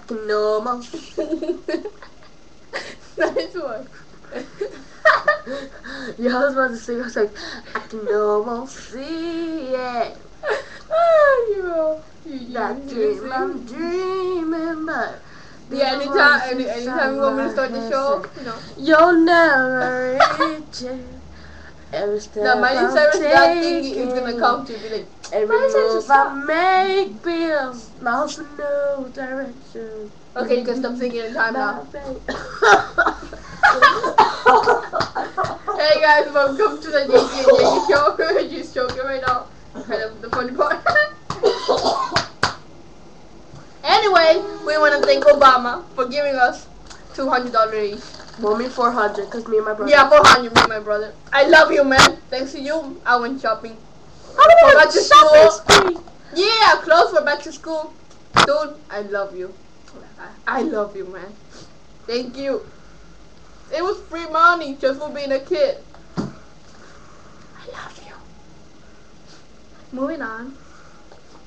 acting normal. Nice one. Yeah, I was about to sing. I was like, acting normal. See it. Oh, That dream I'm dreaming, but yeah, anytime you want me to start the show, you know. You'll never reach it. Every step Now, Miley I'm Cyrus, that thing taking, is gonna come to be like, every Miley Cyrus, move stop. I make feels lost in no direction. Okay, you can stop singing in time now. Hey guys, welcome to the jayjay show. She's choking right now. Kind of the funny part. Anyway, we want to thank Obama for giving us $200 each. Well, me 400, because me and my brother. Yeah, 400, me and my brother. I love you, man. Thanks to you, I went shopping. How many back to school? spree? Yeah, clothes for back to school. Dude, I love you. I love you, man. Thank you. It was free money just for being a kid. I love you. Moving on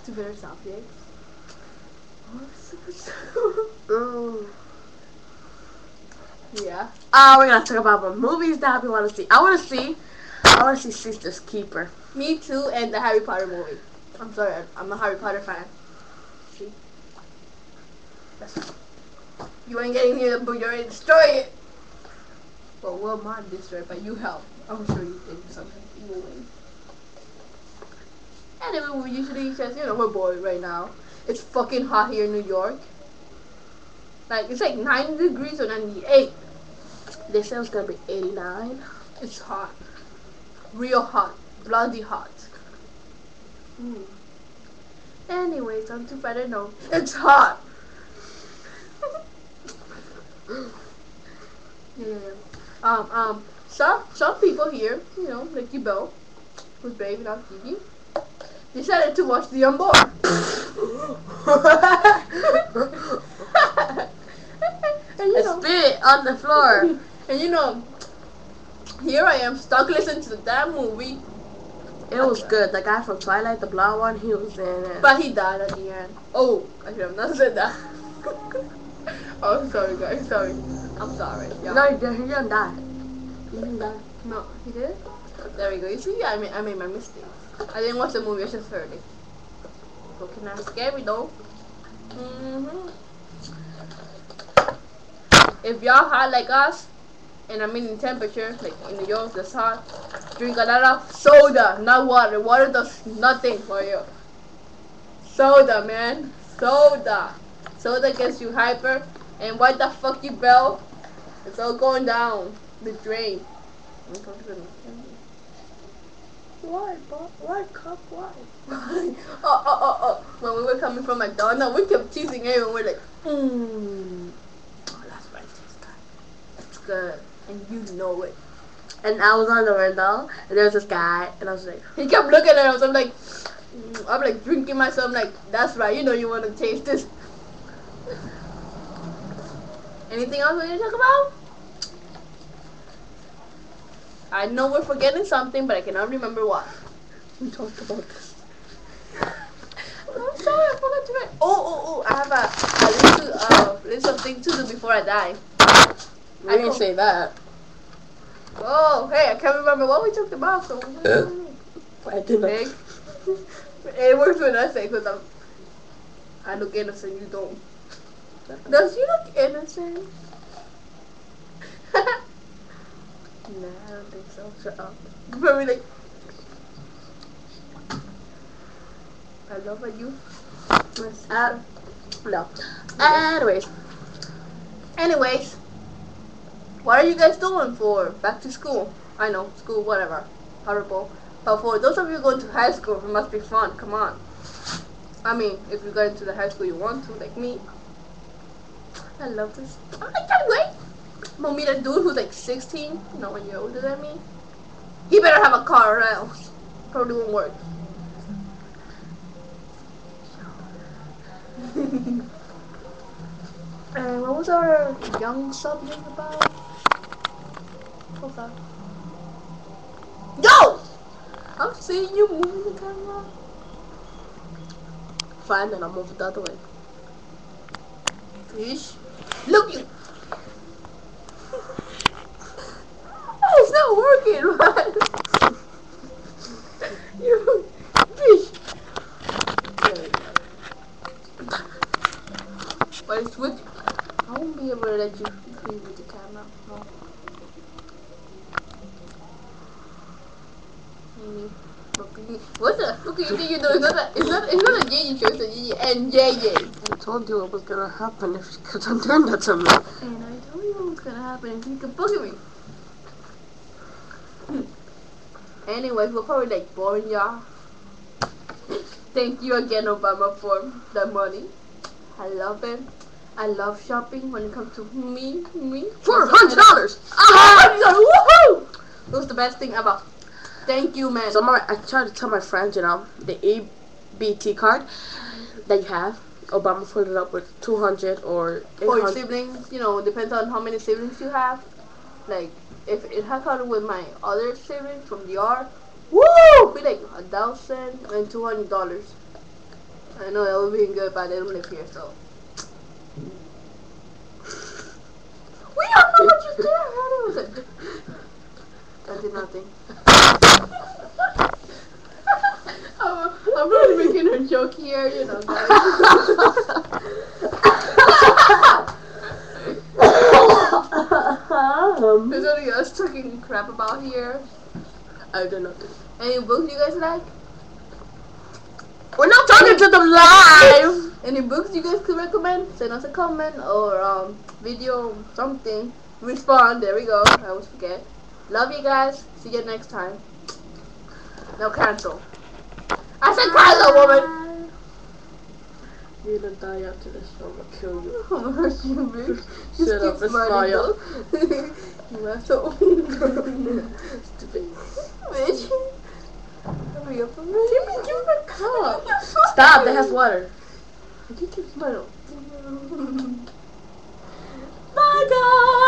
to better subjects. Yeah. We're gonna talk about what movies that we want to see. I want to see Sister's Keeper. Me too, and the Harry Potter movie. I'm sorry, I'm a Harry Potter fan. See? That's right. You ain't getting near the book, you already destroy it. Well, we'll not destroy it, but you help. I'm sure you did something evil way. Anyway, we usually just, you know, we're bored right now. It's fucking hot here in New York. Like, it's like 90 degrees or 98. They said it was gonna be 89. It's hot. Real hot. Bloody hot. Anyways, on to better note. It's hot. Yeah. Some people here, you know, like you Bell, who's brave enough, Gigi, decided to watch the Unborn. And you know, spit on the floor. And you know, here I am stuck listening to that movie. It was good. The guy from Twilight, the blonde one, he was in it. But he died at the end. Oh, I should have not said that. Oh, sorry guys, sorry. I'm sorry. Yeah. No, he didn't die. He didn't die. No, he did? There we go. You see, I made my mistake. I didn't watch the movie, I just heard it. Looking at scary though. If y'all hot like us, and I mean in temperature, like in New York, that's hot, drink a lot of soda, not water. Water does nothing for you. Soda, man. Soda. Soda gets you hyper. And why the fuck you Bell? It's all going down the drain. Why, Bob? Why, cup? Why? When we were coming from McDonald's, we kept teasing everyone. We're like, oh, that's right, this guy. It's good. And you know it. And I was on the window, and there was this guy, and I was like, he kept looking at us. I'm like drinking myself. I'm like, that's right. You know you want to taste this. Anything else we need to talk about? I know we're forgetting something, but I cannot remember what. we talked about this. I'm sorry, I forgot to write. Oh, I have a list of things to do before I die. I didn't say that. Oh, hey, I can't remember what we talked about, so I didn't. It works when I say, because I look innocent, you don't. Does you look innocent? Nah, I don't think so. Shut up. Probably like, I love you. No. Anyways, what are you guys doing for back to school? I know, school, whatever. Horrible. But for those of you going to high school, it must be fun. Come on. I mean, if you're going to the high school you want to, like me. I love this. I can't wait. I'm gonna meet a dude who's like 16, you know, 1 year older than me. He better have a car or else. Probably won't work. And what was our young subject about? What's that? Yo! I'm seeing you moving the camera. Fine, then I'll move it the other way. Fish. Look you. It's not working, man. You fish. There we go. But it's with you. I won't be able to let you be with the camera. No. Maybe. What the fuck do you think you're doing? It's not a gigi show, it's a gigi and jayjay. I told you what was gonna happen if you kept on doing that to me. And I told you what was gonna happen if you could bug me. Anyways, we're probably like boring y'all. Thank you again, Obama, for the money. I love it. I love shopping when it comes to me. $400. Woohoo! It was the best thing ever. Thank you, man. So I tried to tell my friends, you know, the ABT card that you have, Obama filled it up with 200 or 800. For your siblings, you know, depends on how many siblings you have. Like, if it had counted with my other siblings from the R, woo! It'd be like $1,200. I know that would be good, but they don't live here, so. We don't know what you did. How was it? I did nothing. I'm really making a joke here, you know, guys. There's only us talking crap about here. I don't know. Any books you guys like? We're not talking to them live. Any books you guys could recommend? Send us a comment or video, something. Respond. There we go. I always forget. Love you guys. See you next time. No cancel. I said cancel, woman. You're gonna die after this. I'm gonna kill you. I'm gonna hurt you, bitch. Shut up and smile. You asshole. Stupid. Bitch. Hurry up for me. Give me the cup. Stop. That has water. You keep smiling. Bye, guys.